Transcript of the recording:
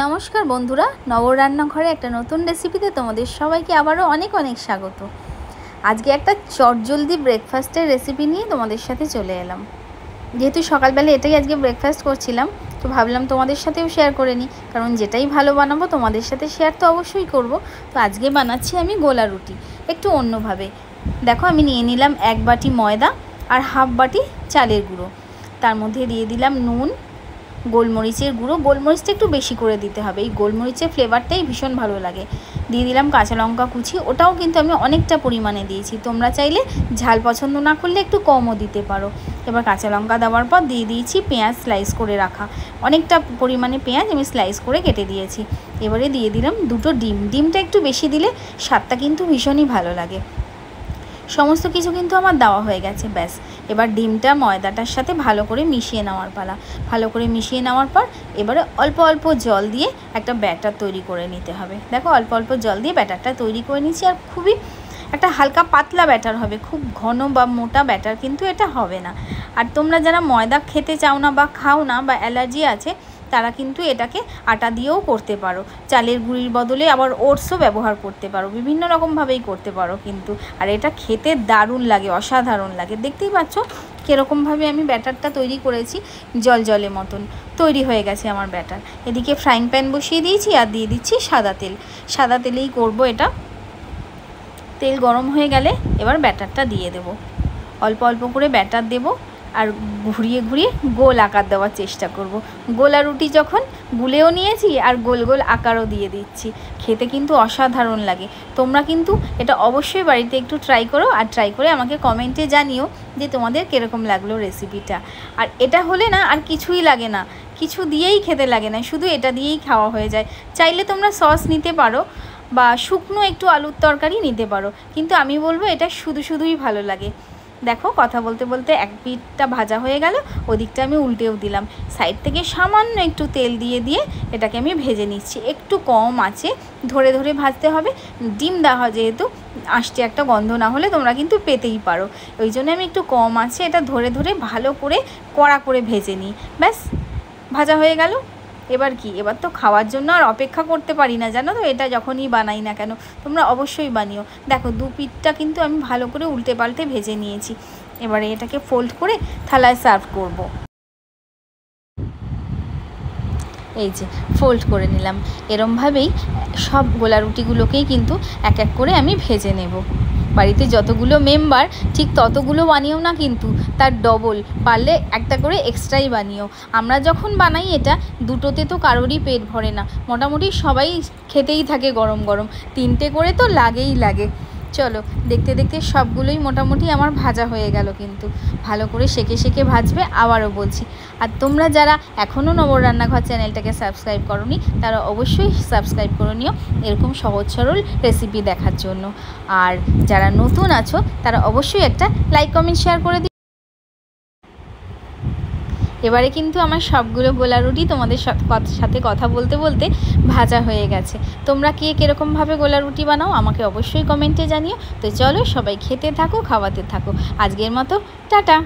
নমস্কার বন্ধুরা, নব রান্নাঘরে একটা নতুন রেসিপিতে তোমাদের সবাইকে আবারও অনেক অনেক স্বাগত। আজকে একটা চটজলদি ব্রেকফাস্টের রেসিপি নিয়ে তোমাদের সাথে চলে এলাম। যেহেতু সকালবেলা এটাই আজকে ব্রেকফাস্ট করছিলাম, তো ভাবলাম তোমাদের সাথেও শেয়ার করে নিই, কারণ যেটাই ভালো বানাবো তোমাদের সাথে শেয়ার তো অবশ্যই করব। তো আজকে বানাচ্ছি আমি গোলা রুটি একটু অন্যভাবে। দেখো, আমি নিয়ে নিলাম 1 বাটি ময়দা আর হাফ বাটি চালের গুঁড়ো। তার মধ্যে দিয়ে দিলাম নুন, গোলমরিচের গুঁড়ো, গোলমরিচটা একটু বেশি করে দিতে হবে, এই গোলমরিচের ফ্লেভারটাই ভীষণ ভালো লাগে। দিয়ে দিলাম কাঁচা লঙ্কা কুচি, ওটাও কিন্তু আমি অনেকটা পরিমাণে দিয়েছি, তোমরা চাইলে ঝাল পছন্দ না করলে একটু কমও দিতে পারো। এবার কাঁচা লঙ্কা দেওয়ার পর দিয়ে দিয়েছি পেঁয়াজ স্লাইস করে রাখা, অনেকটা পরিমাণে পেঁয়াজ আমি স্লাইস করে কেটে দিয়েছি। এবারে দিয়ে দিলাম 2টো ডিম, ডিমটা একটু বেশি দিলে স্বাদটা কিন্তু ভীষণই ভালো লাগে। সমস্ত কিছু কিন্তু আমার দেওয়া হয়ে গেছে, ব্যাস এবার ডিমটা ময়দাটার সাথে ভালো করে মিশিয়ে নেওয়ার পালা। ভালো করে মিশিয়ে নেওয়ার পর এবারে অল্প অল্প জল দিয়ে একটা ব্যাটার তৈরি করে নিতে হবে। দেখো, অল্প অল্প জল দিয়ে ব্যাটারটা তৈরি করে নিচ্ছি, আর খুবই একটা হালকা পাতলা ব্যাটার হবে, খুব ঘন বা মোটা ব্যাটার কিন্তু এটা হবে না। আর তোমরা যারা ময়দা খেতে চাও না বা খাও না বা অ্যালার্জি আছে, তারা কিন্তু এটাকে আটা দিয়েও করতে পারো, চালের গুঁড়ির বদলে আবার ওটসও ব্যবহার করতে পারো, বিভিন্ন রকমভাবেই করতে পারো কিন্তু। আর এটা খেতে দারুণ লাগে, অসাধারণ লাগে। দেখতেই পাচ্ছ কীরকমভাবে আমি ব্যাটারটা তৈরি করেছি, জল জলে মতন তৈরি হয়ে গেছে আমার ব্যাটার। এদিকে ফ্রাইং প্যান বসিয়ে দিয়েছি আর দিয়ে দিচ্ছি সাদা তেল। সাদা তেলেই করব এটা। তেল গরম হয়ে গেলে এবার ব্যাটারটা দিয়ে দেব, অল্প অল্প করে ব্যাটার দেব আর ঘুরিয়ে ঘুরিয়ে গোল আকার দেওয়ার চেষ্টা করব। গোলা রুটি যখন গুলেও নিয়েছি আর গোল গোল আকারও দিয়ে দিচ্ছি, খেতে কিন্তু অসাধারণ লাগে। তোমরা কিন্তু এটা অবশ্যই বাড়িতে একটু ট্রাই করো, আর ট্রাই করে আমাকে কমেন্টে জানিও যে তোমাদের কীরকম লাগলো রেসিপিটা। আর এটা হলে না আর কিছুই লাগে না, কিছু দিয়েই খেতে লাগে না, শুধু এটা দিয়েই খাওয়া হয়ে যায়। চাইলে তোমরা সস নিতে পারো বা শুকনো একটু আলুর তরকারি নিতে পারো, কিন্তু আমি বলবো এটা শুধু শুধুই ভালো লাগে। দেখো, কথা বলতে বলতে এক পিঠটা ভাজা হয়ে গেল, ওদিকটা আমি উল্টেও দিলাম। সাইড থেকে সামান্য একটু তেল দিয়ে দিয়ে এটাকে আমি ভেজে নিচ্ছি, একটু কম আছে, ধরে ধরে ভাজতে হবে। ডিম দেওয়া যেহেতু, আঁশটে একটা গন্ধ না হলে তোমরা কিন্তু পেতেই পারো, ওই জন্য আমি একটু কম আছে এটা ধরে ধরে ভালো করে কড়া করে ভেজে নিই। ব্যাস, ভাজা হয়ে গেল। এবার কি, এবার তো খাওয়ার জন্য আর অপেক্ষা করতে পারি না, জানো তো, এটা যখনই বানাই না কেন তোমরা অবশ্যই বানিও। দেখো, 2 পিঠটা কিন্তু আমি ভালো করে উল্টে পাল্টে ভেজে নিয়েছি। এবারে এটাকে ফোল্ড করে থালায় সার্ভ করব। এই যে ফোল্ড করে নিলাম। এরমভাবেই সব গোলা রুটিগুলোকেই কিন্তু এক এক করে আমি ভেজে নেব। বাড়িতে যতগুলো মেম্বার ঠিক ততগুলো বানিও না, কিন্তু তার ডবল, পারলে একটা করে এক্সট্রাই বানিও। আমরা যখন বানাই এটা, দুটোতে তো কারোরই পেট ভরে না, মোটামুটি সবাই খেতেই থাকে গরম গরম, 3টে করে তো লাগেই লাগে। চলো, দেখতে দেখতে সবগুলোই মোটামুটি আমার ভাজা হয়ে গেল, কিন্তু ভালো করে সেঁকে সেঁকে ভাজবে, আবারও বলছি। আর তোমরা যারা এখনও নব রান্নাঘর চ্যানেলটাকে সাবস্ক্রাইব করোনি, তারা অবশ্যই সাবস্ক্রাইব করে নিও এরকম সহজ সরল রেসিপি দেখার জন্য। আর যারা নতুন আছো তারা অবশ্যই একটা লাইক কমেন্ট শেয়ার করে দিও। এবারে কিন্তু আমার সবগুলো গোলা রুটি তোমাদের সাথে কথা বলতে বলতে ভাজা হয়ে গেছে। তোমরা কে কীরকমভাবে গোলা রুটি বানাও আমাকে অবশ্যই কমেন্টে জানিও। তো চলো, সবাই খেতে থাকো, খাওয়াতে থাকো। আজকের মতো টাটা।